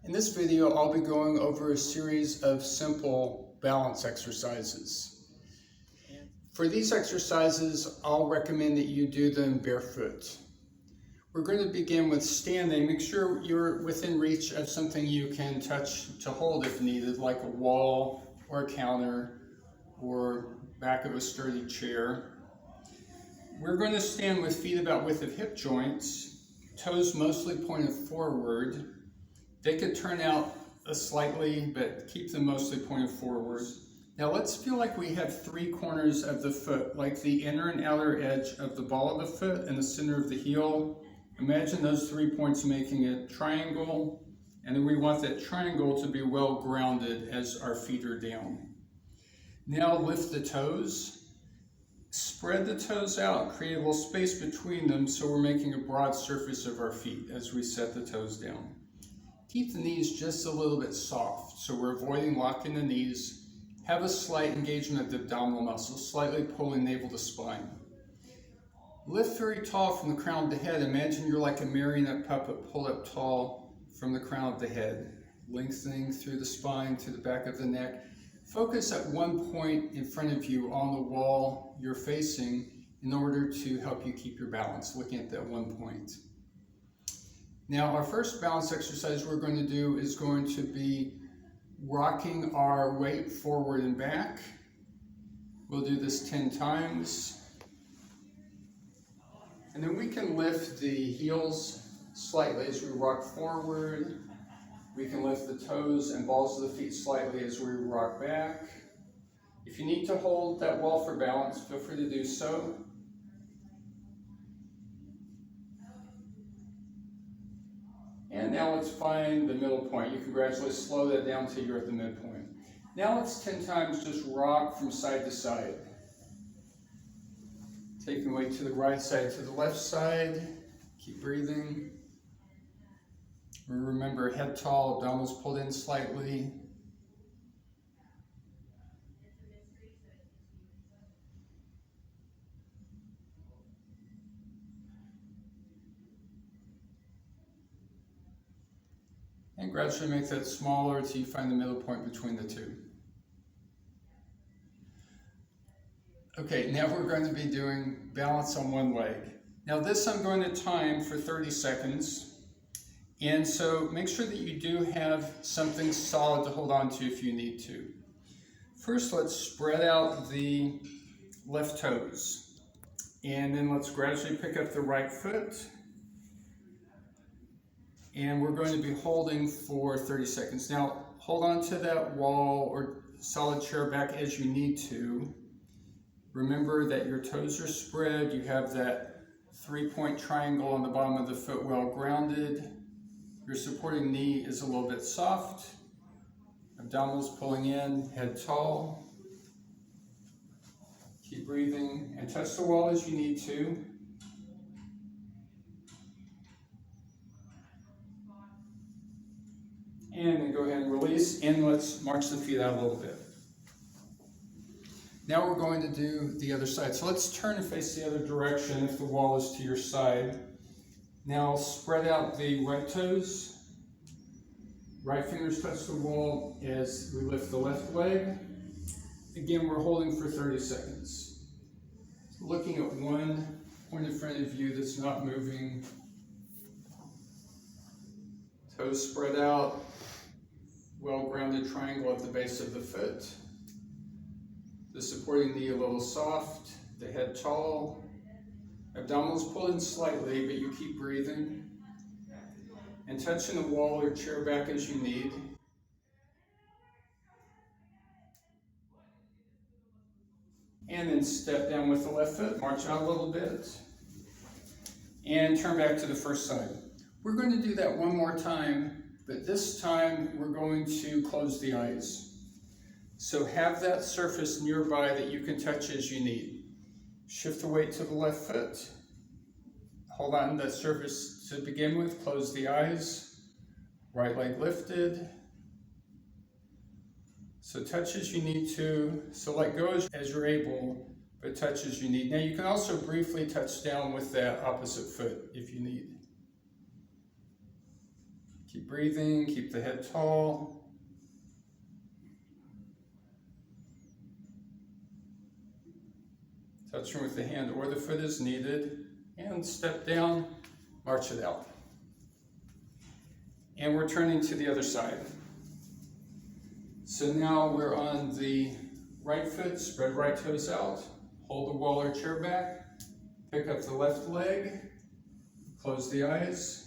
In this video, I'll be going over a series of simple balance exercises. For these exercises, I'll recommend that you do them barefoot. We're going to begin with standing. Make sure you're within reach of something you can touch to hold if needed, like a wall or a counter or back of a sturdy chair. We're going to stand with feet about width of hip joints, toes mostly pointed forward. They could turn out slightly, but keep them mostly pointed forward. Now let's feel like we have three corners of the foot, like the inner and outer edge of the ball of the foot and the center of the heel. Imagine those 3 points making a triangle, and then we want that triangle to be well grounded as our feet are down. Now lift the toes. Spread the toes out, create a little space between them so we're making a broad surface of our feet as we set the toes down. Keep the knees just a little bit soft, so we're avoiding locking the knees. Have a slight engagement of the abdominal muscles, slightly pulling navel to spine. Lift very tall from the crown of the head. Imagine you're like a marionette puppet, pull up tall from the crown of the head, lengthening through the spine to the back of the neck. Focus at one point in front of you on the wall you're facing in order to help you keep your balance, looking at that one point. Now, our first balance exercise we're going to do is going to be rocking our weight forward and back. We'll do this 10 times. And then we can lift the heels slightly as we rock forward. We can lift the toes and balls of the feet slightly as we rock back. If you need to hold that wall for balance, feel free to do so. And now let's find the middle point. You can gradually slow that down until you're at the midpoint. Now let's 10 times just rock from side to side. Taking weight to the right side, to the left side. Keep breathing. Remember, head tall, abdominals pulled in slightly. And gradually make that smaller until you find the middle point between the two. Okay, now we're going to be doing balance on one leg. Now this I'm going to time for 30 seconds. And so make sure that you do have something solid to hold on to if you need to. First, let's spread out the left toes. And then let's gradually pick up the right foot. And we're going to be holding for 30 seconds. Now, hold on to that wall or solid chair back as you need to. Remember that your toes are spread. You have that 3-point triangle on the bottom of the foot well grounded. Your supporting knee is a little bit soft. Abdominals pulling in, head tall. Keep breathing and touch the wall as you need to. And then go ahead and release, and let's march the feet out a little bit. Now we're going to do the other side. So let's turn and face the other direction if the wall is to your side. Now spread out the right toes. Right fingers touch the wall as we lift the left leg. Again, we're holding for 30 seconds. Looking at one point in front of you that's not moving. Toes spread out. Well-grounded triangle at the base of the foot. The supporting knee a little soft. The head tall. Abdominals pulled in slightly, but you keep breathing. And touching the wall or chair back as you need. And then step down with the left foot, march out a little bit. And turn back to the first side. We're going to do that one more time, but this time we're going to close the eyes. So have that surface nearby that you can touch as you need. Shift the weight to the left foot. Hold on to that surface to begin with. Close the eyes. Right leg lifted. So touch as you need to. So let go as you're able, but touch as you need. Now you can also briefly touch down with that opposite foot if you need. Keep breathing, keep the head tall. Touching with the hand or the foot as needed. And step down, march it out. And we're turning to the other side. So now we're on the right foot, spread right toes out, hold the wall or chair back, pick up the left leg, close the eyes.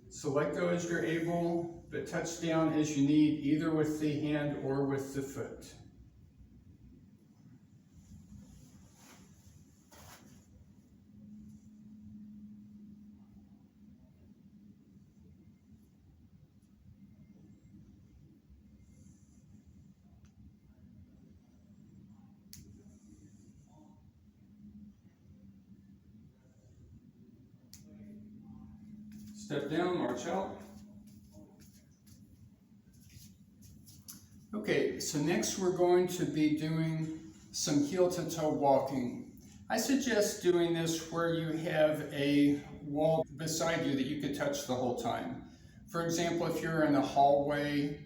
So let go as you're able, but touch down as you need, either with the hand or with the foot. Step down, march out. Okay, so next we're going to be doing some heel to toe walking. I suggest doing this where you have a wall beside you that you could touch the whole time. For example, if you're in a hallway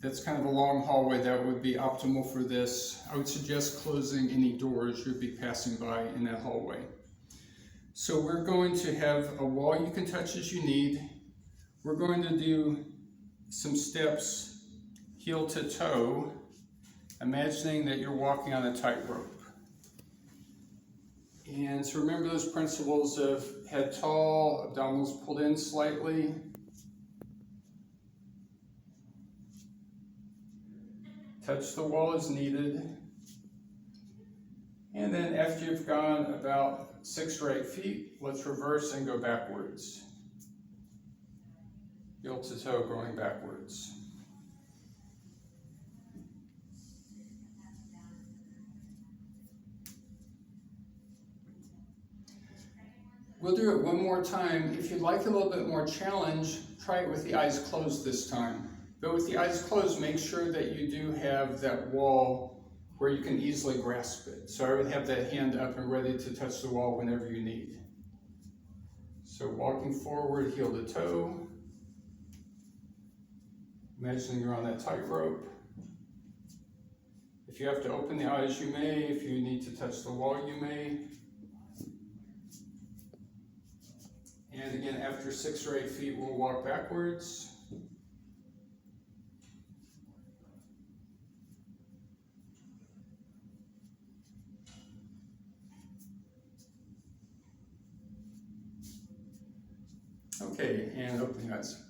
that's kind of a long hallway, that would be optimal for this. I would suggest closing any doors you'd be passing by in that hallway. So we're going to have a wall you can touch as you need. We're going to do some steps heel to toe, imagining that you're walking on a tightrope. And so remember those principles of head tall, abdominals pulled in slightly. Touch the wall as needed. And then after you've gone about 6 or 8 feet, let's reverse and go backwards. Heel to toe going backwards. We'll do it one more time. If you'd like a little bit more challenge, try it with the eyes closed this time. But with the eyes closed, make sure that you do have that wall where you can easily grasp it. So I would have that hand up and ready to touch the wall whenever you need. So walking forward, heel to toe. Imagining you're on that tightrope. If you have to open the eyes, you may. If you need to touch the wall, you may. And again, after 6 or 8 feet, we'll walk backwards. Okay, and open the eyes.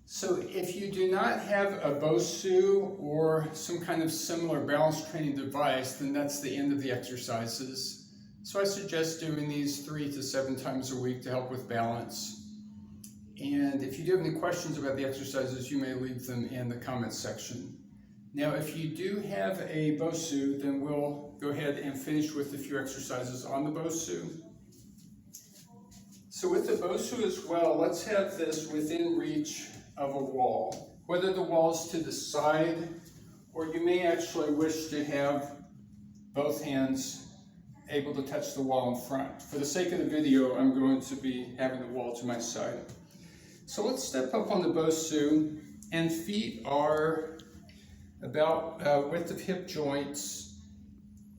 So if you do not have a Bosu or some kind of similar balance training device, then that's the end of the exercises. So I suggest doing these 3 to 7 times a week to help with balance. And if you do have any questions about the exercises, you may leave them in the comments section. Now, if you do have a Bosu, then we'll go ahead and finish with a few exercises on the Bosu. So with the Bosu as well, let's have this within reach of a wall. Whether the wall is to the side, or you may actually wish to have both hands able to touch the wall in front. For the sake of the video, I'm going to be having the wall to my side. So let's step up on the Bosu, and feet are about width of hip joints.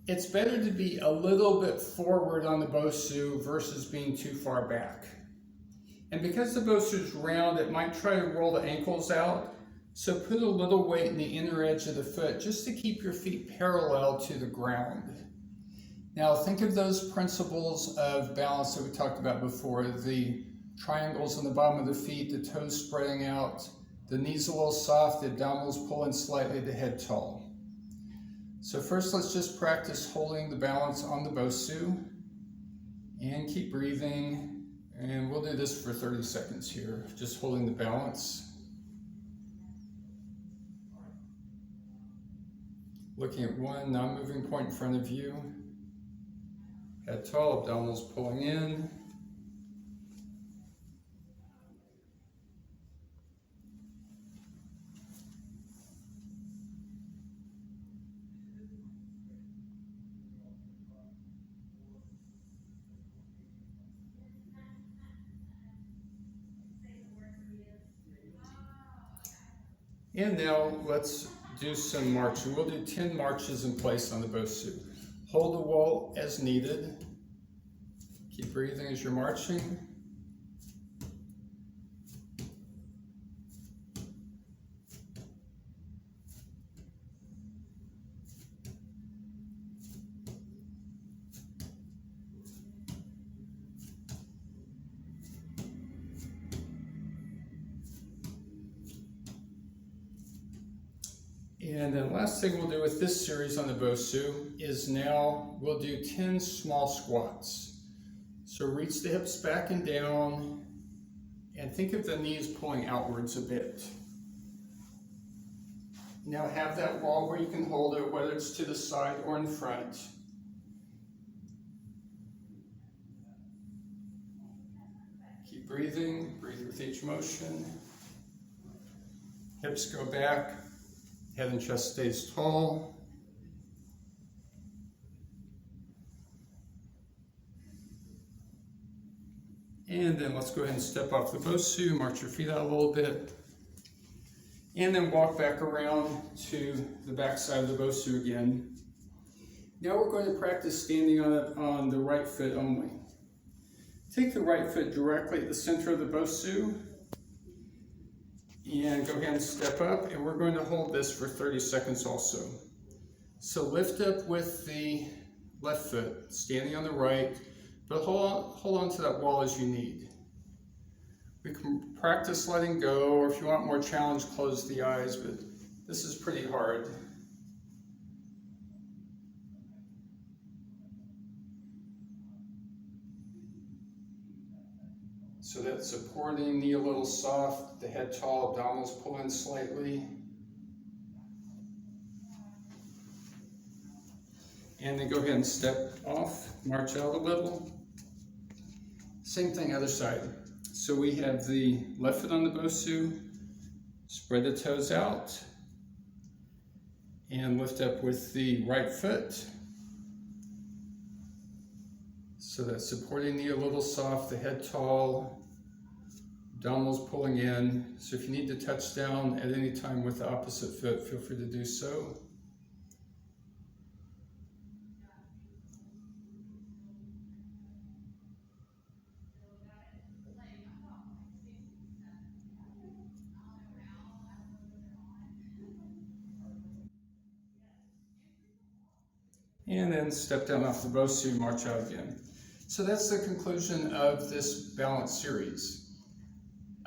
It's better to be a little bit forward on the Bosu versus being too far back. And because the Bosu is round, it might try to roll the ankles out. So put a little weight in the inner edge of the foot just to keep your feet parallel to the ground. Now think of those principles of balance that we talked about before. The triangles on the bottom of the feet, the toes spreading out, the knees a little soft, the abdominals pull in slightly, the head tall. So first let's just practice holding the balance on the Bosu and keep breathing. And we'll do this for 30 seconds here, just holding the balance. Looking at one non-moving point in front of you. Head tall, abdominals pulling in. And now let's do some marching. We'll do 10 marches in place on the Bosu. Hold the wall as needed. Keep breathing as you're marching. And then last thing we'll do with this series on the Bosu is now we'll do 10 small squats. So reach the hips back and down and think of the knees pulling outwards a bit. Now have that wall where you can hold it, whether it's to the side or in front. Keep breathing, breathe with each motion. Hips go back. Head and chest stays tall. And then let's go ahead and step off the Bosu, march your feet out a little bit. And then walk back around to the back side of the Bosu again. Now we're going to practice standing on it on the right foot only. Take the right foot directly at the center of the Bosu. And go ahead and step up, and we're going to hold this for 30 seconds also. So lift up with the left foot, standing on the right, but hold on to that wall as you need. We can practice letting go, or if you want more challenge, close the eyes, but this is pretty hard. So that supporting knee a little soft, the head tall, abdominals pull in slightly. And then go ahead and step off, march out a little. Same thing, other side. So we have the left foot on the Bosu, spread the toes out, and lift up with the right foot. So that supporting knee a little soft, the head tall, abdominals pulling in. So if you need to touch down at any time with the opposite foot, feel free to do so. And then step down off the Bosu, march out again. So that's the conclusion of this balance series.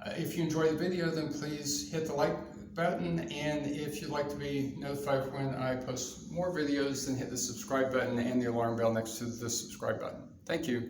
If you enjoyed the video, then please hit the like button, and if you'd like to be notified when I post more videos, then hit the subscribe button and the alarm bell next to the subscribe button. Thank you.